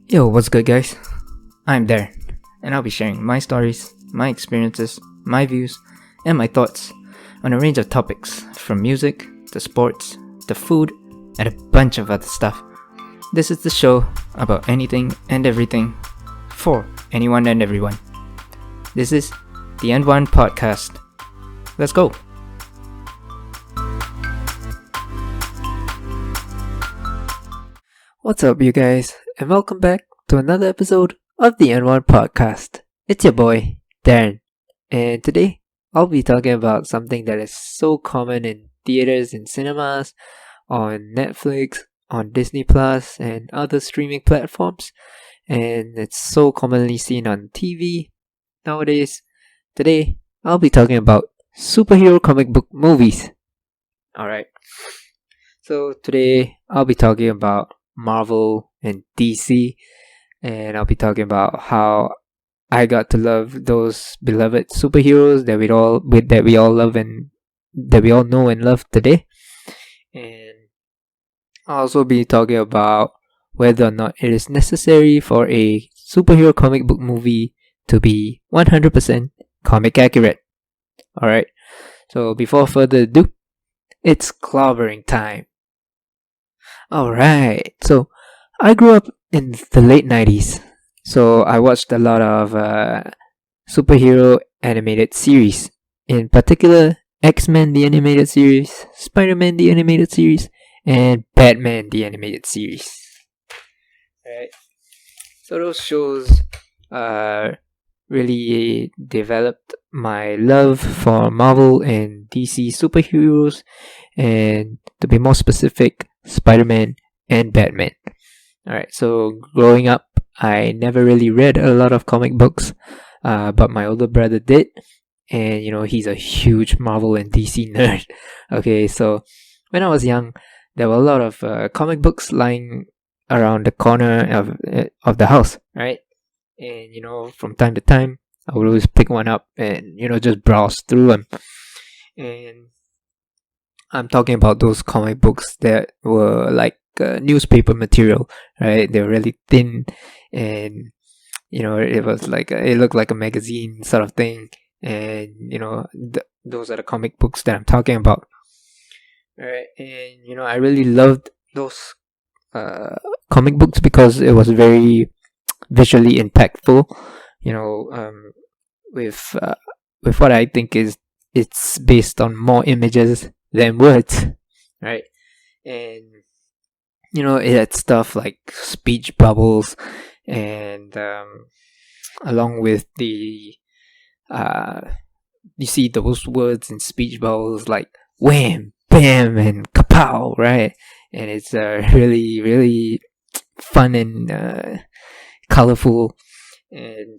Yo, what's good, guys? I'm Darren, and I'll be sharing my stories, my experiences, my views, and my thoughts on a range of topics from music to sports to food and a bunch of other stuff. This is the show about anything and everything for anyone and everyone. This is the N1 Podcast. Let's go! What's up, you guys, and welcome back to another episode of the N1 Podcast. It's your boy, Darren, and today I'll be talking about something that is so common in theaters and cinemas, on Netflix, on Disney Plus, and other streaming platforms, and it's so commonly seen on TV nowadays. Today, I'll be talking about superhero comic book movies. Alright, so today I'll be talking about Marvel and DC, and I'll be talking about how I got to love those beloved superheroes that we all love and that we all know and love today. And I'll also be talking about whether or not it is necessary for a superhero comic book movie to be 100% comic accurate. Alright, so before further ado, it's clobbering time. Alright, so I grew up in the late 90s, so I watched a lot of superhero animated series. In particular, X-Men the animated series, Spiderman the animated series, and Batman the animated series. Right, so those shows really developed my love for Marvel and DC superheroes, and to be more specific, Spider-Man and Batman. Alright, so growing up, I never really read a lot of comic books, but my older brother did, and he's a huge Marvel and DC nerd. Okay, so when I was young, there were a lot of comic books lying around the corner of the house, right? And from time to time, I would always pick one up and just browse through them. And I'm talking about those comic books that were like newspaper material, right? They were really thin, and it was like it looked like a magazine sort of thing. And those are the comic books that I'm talking about, right? And I really loved those comic books because it was very visually impactful. With what I think is it's based on more images than words, right? And it had stuff like speech bubbles, and along with the you see those words in speech bubbles like wham, bam, and kapow, right? And it's really, really fun and colorful, and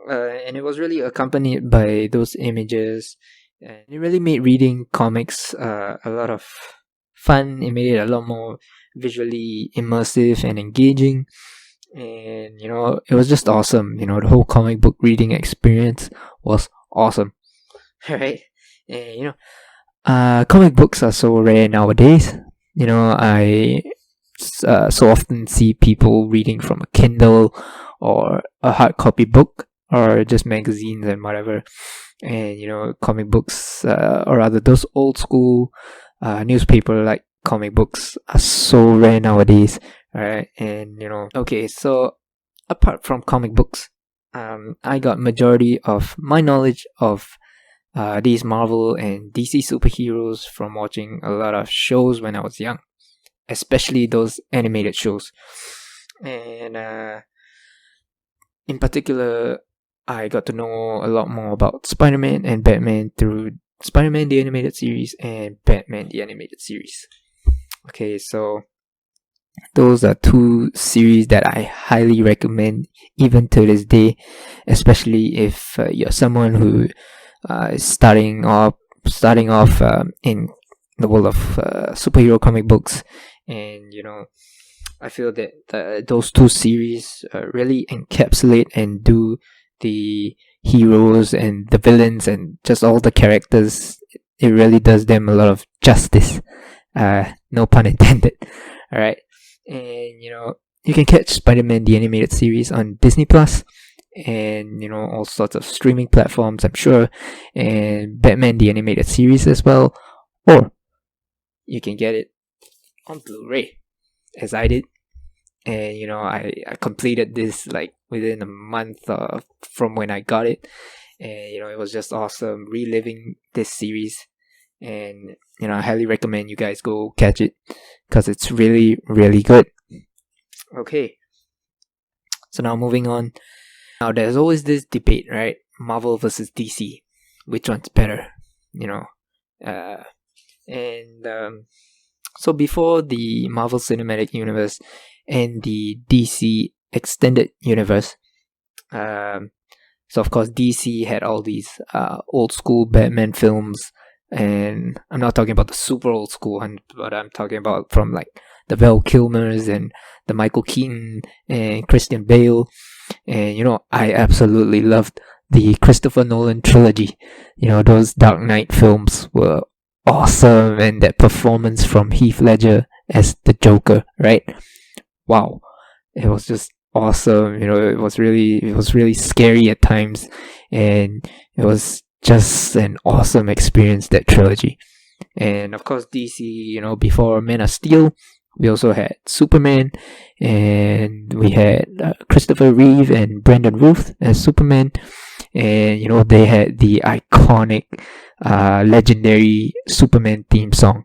and it was really accompanied by those images, and it really made reading comics a lot of fun. It made it a lot more visually immersive and engaging, and it was just awesome. The whole comic book reading experience was awesome. Right? And comic books are so rare nowadays. I so often see people reading from a Kindle or a hard copy book or just magazines and whatever. And comic books, or rather those old school newspaper like comic books are so rare nowadays, right? And okay, so apart from comic books, I got majority of my knowledge of these Marvel and DC superheroes from watching a lot of shows when I was young, especially those animated shows. And in particular, I got to know a lot more about Spider-Man and Batman through Spider-Man the animated series and Batman the animated series. Okay, so those are two series that I highly recommend even to this day, especially if you're someone who is starting off in the world of superhero comic books. And I feel that those two series really encapsulate and do the heroes and the villains and just all the characters. It really does them a lot of justice. No pun intended. Alright. And you can catch Spider-Man the animated series on Disney Plus, and all sorts of streaming platforms, I'm sure, and Batman the animated series as well, or you can get it on Blu-ray, as I did. And I completed this like within a month from when I got it, and it was just awesome reliving this series. And I highly recommend you guys go catch it, because it's really, really good. Okay, so now moving on. Now there's always this debate, right? Marvel versus DC, which one's better? So before the Marvel Cinematic Universe and the DC Extended Universe, so of course DC had all these old school Batman films, and I'm not talking about the super old school one, but I'm talking about from like the Val Kilmers and the Michael Keaton and Christian Bale. And I absolutely loved the Christopher Nolan trilogy. Those Dark Knight films were awesome, and that performance from Heath Ledger as the Joker, right? Wow, it was just awesome. It was really scary at times, and it was just an awesome experience, that trilogy. And of course DC, before Man of Steel, we also had Superman, and we had Christopher Reeve and Brandon Routh as Superman, and they had the iconic legendary Superman theme song,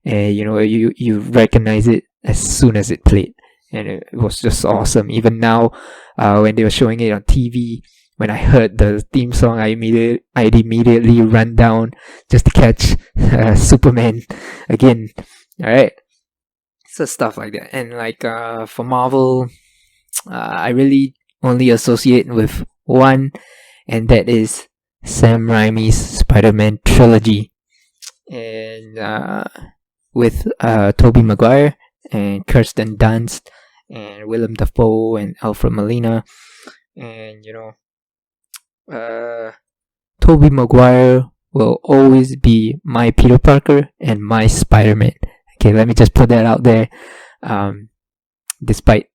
and you recognize it as soon as it played, and it was just awesome. Even now, when they were showing it on TV, when I heard the theme song, I'd immediately run down just to catch Superman again. All right, so stuff like that. And like for Marvel, I really only associate with one, and that is Sam Raimi's Spider-Man trilogy, and with Tobey Maguire and Kirsten Dunst and Willem Dafoe and Alfred Molina. And Tobey Maguire will always be my Peter Parker and my Spider-Man. Okay, let me just put that out there. Despite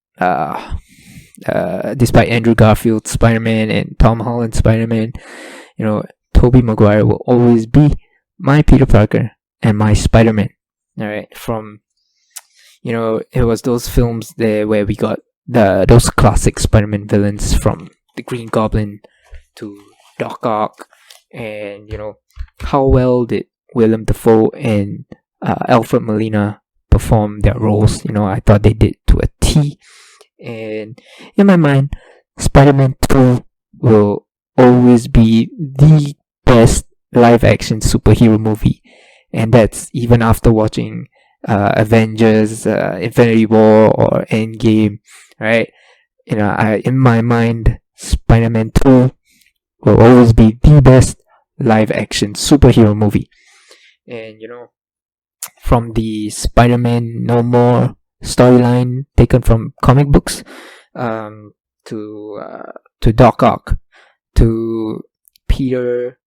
Andrew Garfield's Spider-Man and Tom Holland's Spider-Man, Tobey Maguire will always be my Peter Parker and my Spider-Man. All right, from it was those films there where we got those classic Spider-Man villains, from the Green Goblin to Doc Ock, and how well did Willem Dafoe and Alfred Molina perform their roles. I thought they did to a T. And in my mind, Spider-Man 2 will always be the best live-action superhero movie, and that's even after watching Avengers, Infinity War, or Endgame, right? In my mind, Spider-Man 2 will always be the best live-action superhero movie. And from the Spider-Man No More storyline taken from comic books, to Doc Ock, to Peter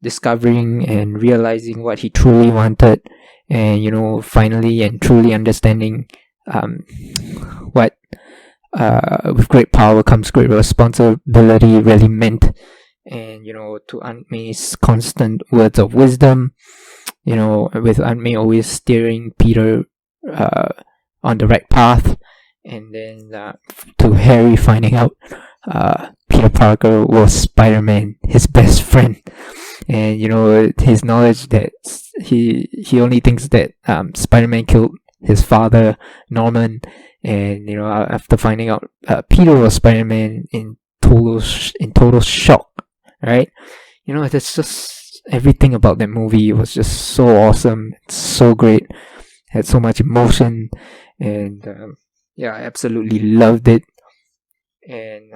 discovering and realizing what he truly wanted, and finally and truly understanding what with great power comes great responsibility really meant, and to Aunt May's constant words of wisdom, with Aunt May always steering Peter on the right path, and then to Harry finding out Peter Parker was Spider-Man, his best friend, and his knowledge that he only thinks that Spider-Man killed his father Norman, and after finding out Peter was Spider-Man, in total shock, right? That's just everything about that movie was just so awesome. It's so great, had so much emotion, and I absolutely loved it. And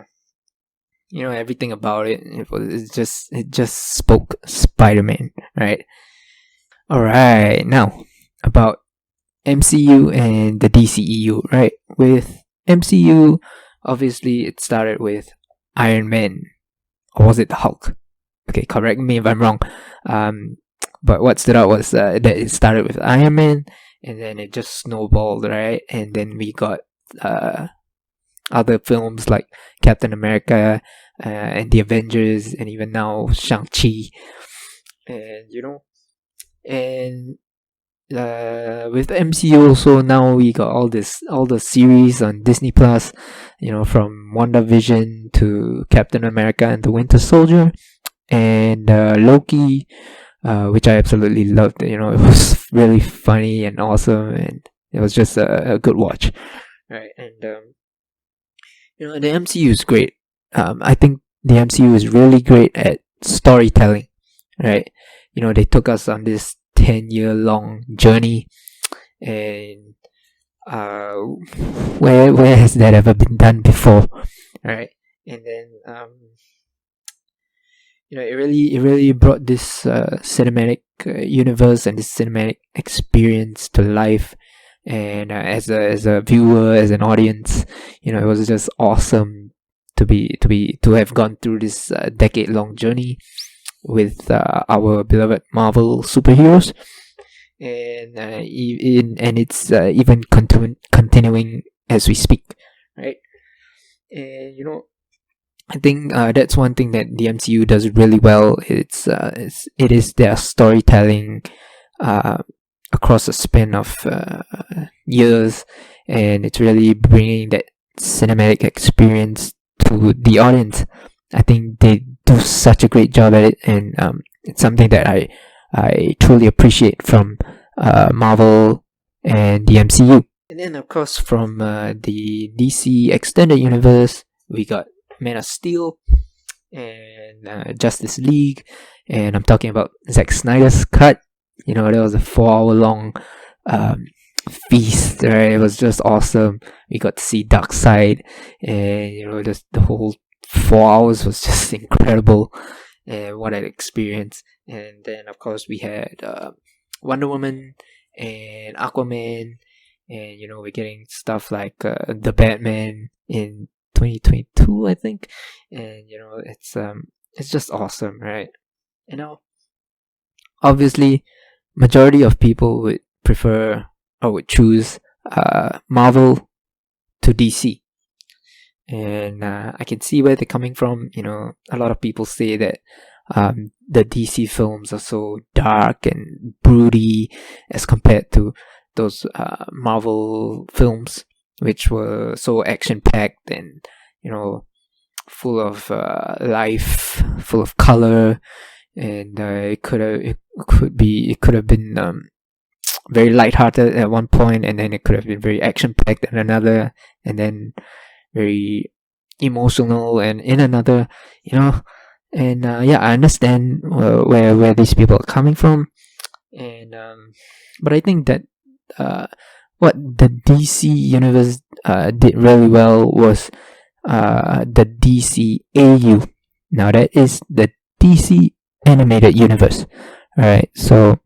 everything about it just spoke Spider-Man, right? All right, now about MCU and the DCEU, right? With MCU, obviously it started with Iron Man, or was it the Hulk? Okay, correct me if I'm wrong. But what stood out was that it started with Iron Man, and then it just snowballed, right? And then we got other films like Captain America and the Avengers, and even now Shang-Chi. And and with the MCU also, now we got all the series on Disney Plus, from WandaVision to Captain America and the Winter Soldier, and Loki, which I absolutely loved. It was really funny and awesome, and it was just a good watch, right? And the MCU is great. I think the MCU is really great at storytelling, right? They took us on this 10-year long journey, and where has that ever been done before, right? And then it really brought this cinematic universe and this cinematic experience to life. And as a viewer, as an audience, it was just awesome to have gone through this decade long journey with our beloved Marvel superheroes, and it's even continuing as we speak, right? And I think that's one thing that the MCU does really well. It is their storytelling across a span of years, and it's really bringing that cinematic experience to the audience. I think they do such a great job at it, and it's something that I truly appreciate from Marvel and the MCU. And then, of course, from the DC Extended Universe, we got Man of Steel and Justice League, and I'm talking about Zack Snyder's cut. There was a 4-hour long feast, right? It was just awesome. We got to see Darkseid, and just the whole 4 hours was just incredible, and what an experience. And then, of course, we had Wonder Woman and Aquaman, and we're getting stuff like the Batman in 2022, I think. And it's just awesome, right? Obviously, majority of people would prefer or would choose Marvel to DC, and I can see where they're coming from. A lot of people say that the DC films are so dark and broody as compared to those Marvel films, which were so action packed and full of life, full of color, and it could have been very lighthearted at one point, and then it could have been very action packed at another, and then very emotional and in another, and I understand where these people are coming from, and but I think that what the DC universe did really well was the DCAU. Now that is the DC animated universe. Alright, so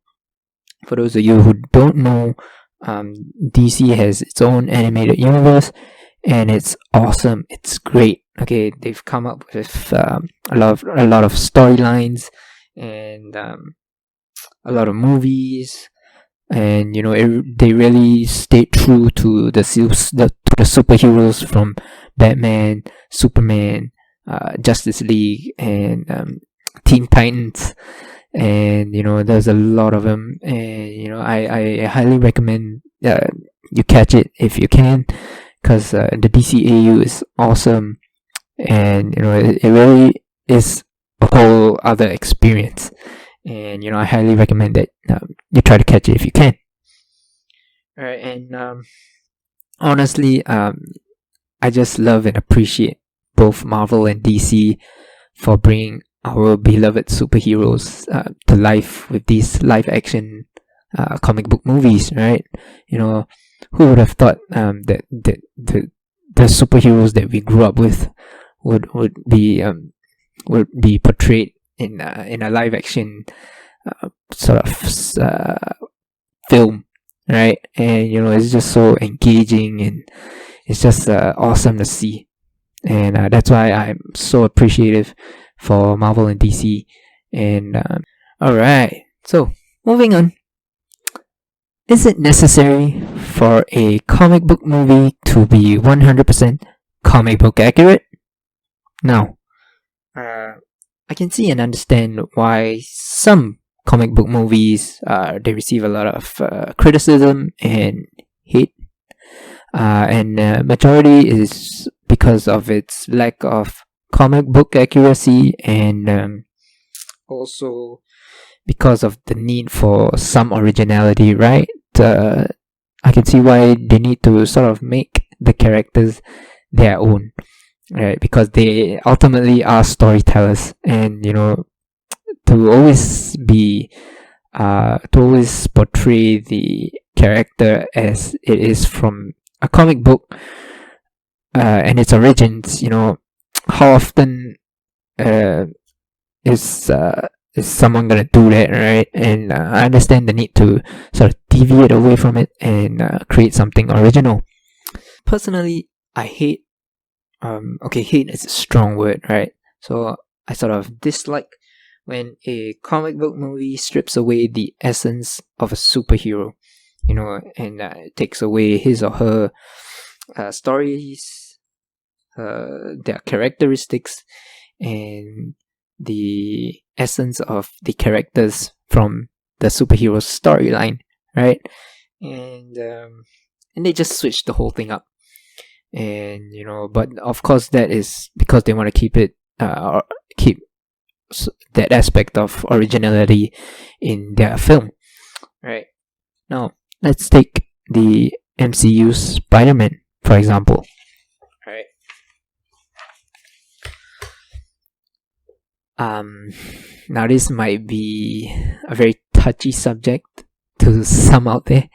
for those of you who don't know, DC has its own animated universe, and it's awesome. It's great. Okay, they've come up with a lot of storylines and a lot of movies, and they really stayed true to the superheroes from Batman, Superman, Justice League, and Teen Titans, and there's a lot of them, and I highly recommend you catch it if you can, because the DCAU is awesome, and it really is a whole other experience, and I highly recommend that you try to catch it if you can. Alright, and honestly, I just love and appreciate both Marvel and DC for bringing our beloved superheroes to life with these live action comic book movies, right? Who would have thought that the superheroes that we grew up with would be portrayed in a live action sort of film, right? And it's just so engaging, and it's just awesome to see, and that's why I'm so appreciative for Marvel and DC. And alright, so moving on. Is it necessary for a comic book movie to be 100% comic book accurate? No. I can see and understand why some comic book movies they receive a lot of criticism and hate, and majority is because of its lack of comic book accuracy, and also because of the need for some originality, right? I can see why they need to sort of make the characters their own, right? Because they ultimately are storytellers, and to always be to always portray the character as it is from a comic book and its origins. How often is someone gonna do that, right? And I understand the need to sort of deviate away from it and create something original. Personally, I hate. Okay, hate is a strong word, right? So I sort of dislike when a comic book movie strips away the essence of a superhero, and takes away his or her stories, their characteristics, and the essence of the characters from the superhero's storyline, right? And they just switch the whole thing up, and but of course that is because they want to keep it keep that aspect of originality in their film, right? Now let's take the MCU Spider-Man for example, right? Now this might be a very touchy subject to some out there,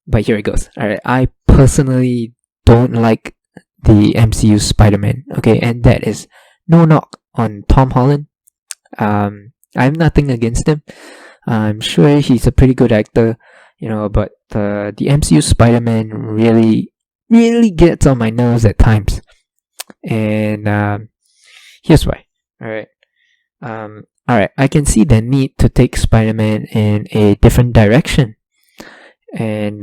but here it goes. Alright, I personally don't like the MCU Spider-Man, okay, and that is no knock on Tom Holland. I have nothing against him. I'm sure he's a pretty good actor, but the MCU Spider-Man really, really gets on my nerves at times, and here's why. Alright, I can see the need to take Spider-Man in a different direction, and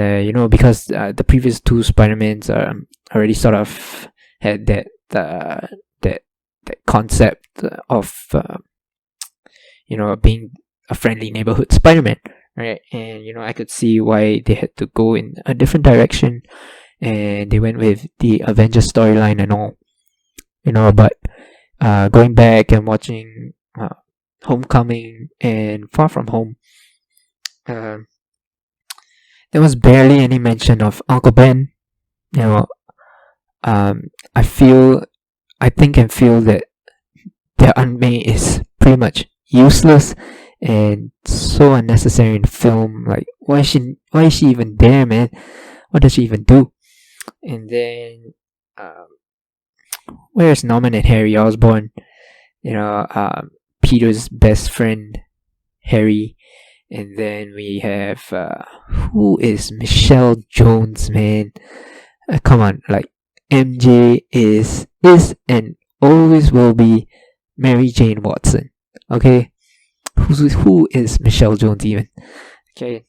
because the previous two Spider-Mans already sort of had that concept of being a friendly neighborhood Spider-Man, right? And I could see why they had to go in a different direction, and they went with the Avengers storyline and all, but going back and watching Homecoming and Far From Home, there was barely any mention of Uncle Ben. I think and feel that their Aunt May is pretty much useless and so unnecessary in the film. Like, why is she even there, man? What does she even do? And then where's Norman and Harry Osborn? Peter's best friend Harry. And then we have who is Michelle Jones, man? Come on, like MJ is and always will be Mary Jane Watson. Okay, who is Michelle Jones even? Okay,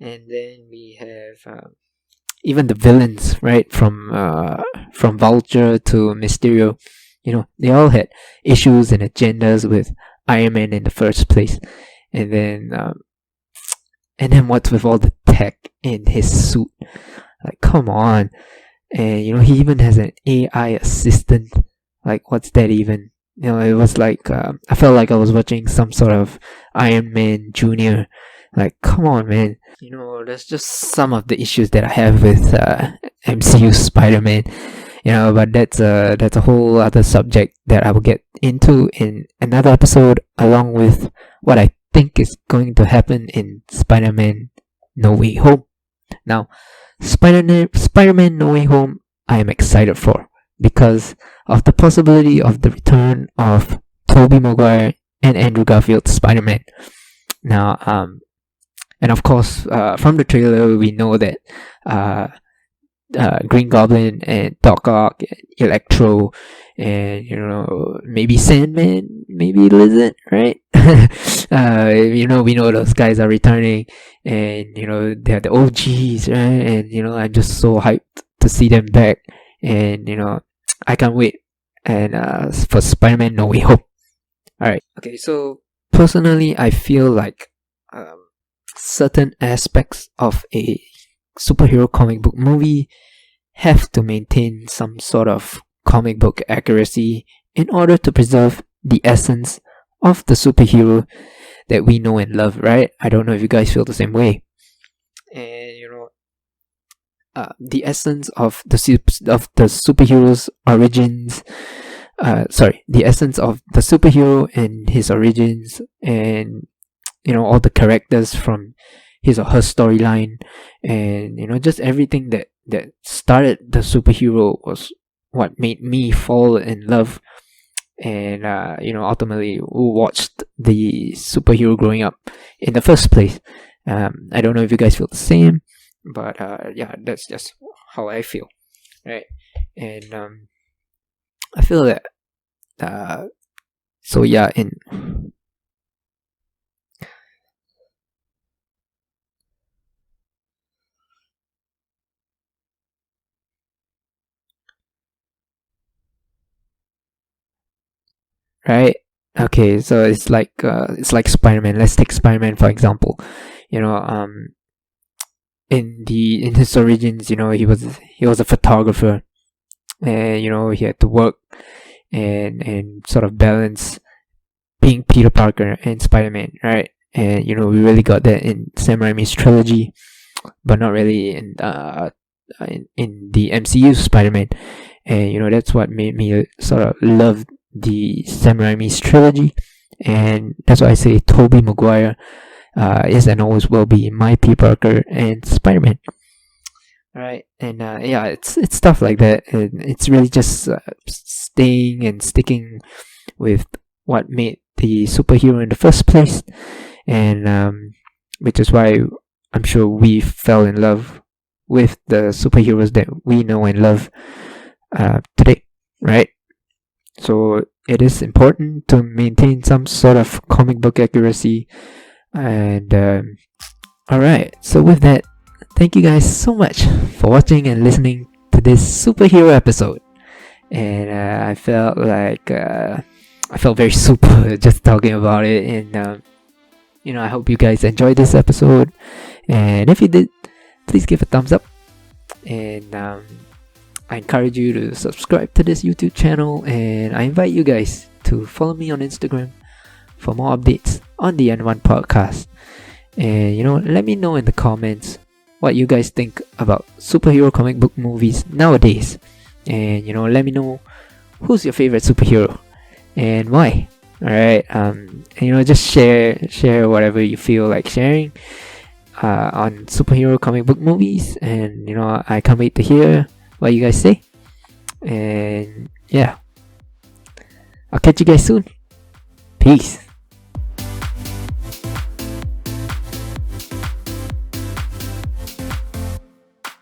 and then we have even the villains, right? From Vulture to Mysterio, they all had issues and agendas with Iron Man in the first place, and then what's with all the tech in his suit? Like, come on. And he even has an AI assistant. Like, what's that even? It was like I felt like I was watching some sort of Iron Man Junior. Like, come on, man. There's just some of the issues that I have with MCU Spider-Man. But that's a whole other subject that I will get into in another episode, along with what I think is going to happen in Spider-Man No Way Home. Now, Spider-Man No Way Home, I am excited for because of the possibility of the return of Tobey Maguire and Andrew Garfield's Spider-Man. Now, and of course, from the trailer, we know that Green Goblin and Doc Ock and Electro and maybe Sandman, maybe Lizard, right? We know those guys are returning, and they're the OGs, right? And I'm just so hyped to see them back, and I can't wait. And for Spider-Man No Way Home. All right. Okay. So personally, I feel like certain aspects of a superhero comic book movie have to maintain some sort of comic book accuracy in order to preserve the essence of the superhero that we know and love, right? I don't know if you guys feel the same way. And the essence of the superhero's origins. The essence of the superhero and his origins, and all the characters from his or her storyline, and just everything that started the superhero was what made me fall in love, and ultimately watched the superhero growing up in the first place. I don't know if you guys feel the same, but yeah, that's just how I feel, right? And I feel that so yeah, in right. Okay, so it's like Spider-Man. Let's take Spider-Man for example. You know, in his origins, he was a photographer, and he had to work and sort of balance being Peter Parker and Spider-Man, right? And we really got that in Sam Raimi's trilogy, but not really in the MCU Spider-Man. And that's what made me sort of love the Sam Raimi's trilogy, and that's why I say Tobey Maguire is and always will be my Peter Parker and Spider-Man. Right, and yeah, it's stuff like that, and it's really just staying and sticking with what made the superhero in the first place, and which is why I'm sure we fell in love with the superheroes that we know and love today, right? So it is important to maintain some sort of comic book accuracy, and alright, so with that, thank you guys so much for watching and listening to this superhero episode. And I felt very super just talking about it, and I hope you guys enjoyed this episode, and if you did, please give a thumbs up, and I encourage you to subscribe to this YouTube channel, and I invite you guys to follow me on Instagram for more updates on the N1 podcast. And let me know in the comments what you guys think about superhero comic book movies nowadays, and let me know who's your favorite superhero and why. All right, and just share whatever you feel like sharing on superhero comic book movies, and I can't wait to hear what you guys say. And yeah, I'll catch you guys soon. Peace.